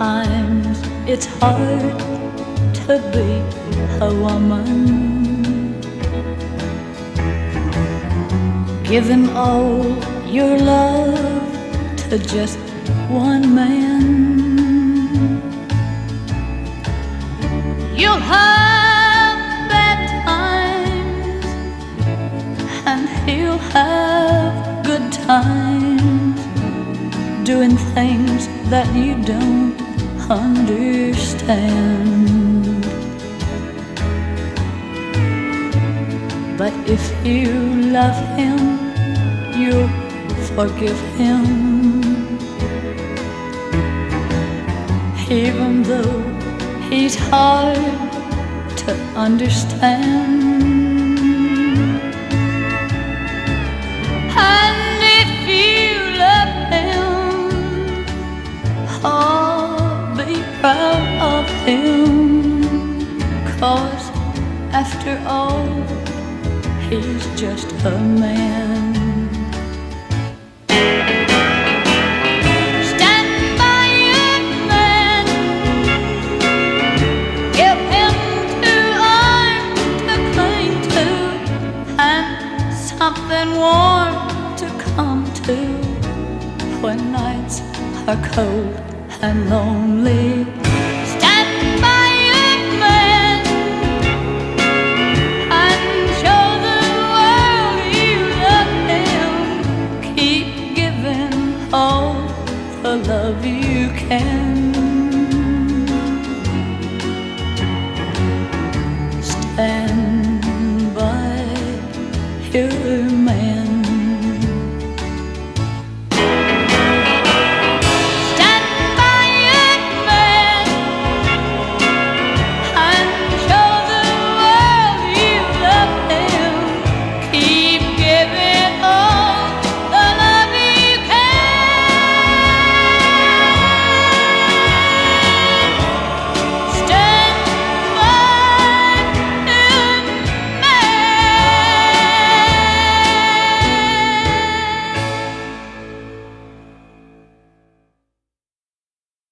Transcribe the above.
Sometimes it's hard to be a woman, giving all your love to just one man. You'll have bad times and he'll have good times, doing things that you don't understand. But if you love him, you'll forgive him, even though he's hard to understand. And if you love him, oh, be proud of him, 'cause after all, he's just a man. Stand by your man, give him 2 arms to cling to, and something warm to come to when nights are cold and lonely. Stand by your man and show the world you love him. Keep giving all the love you can. Stand by your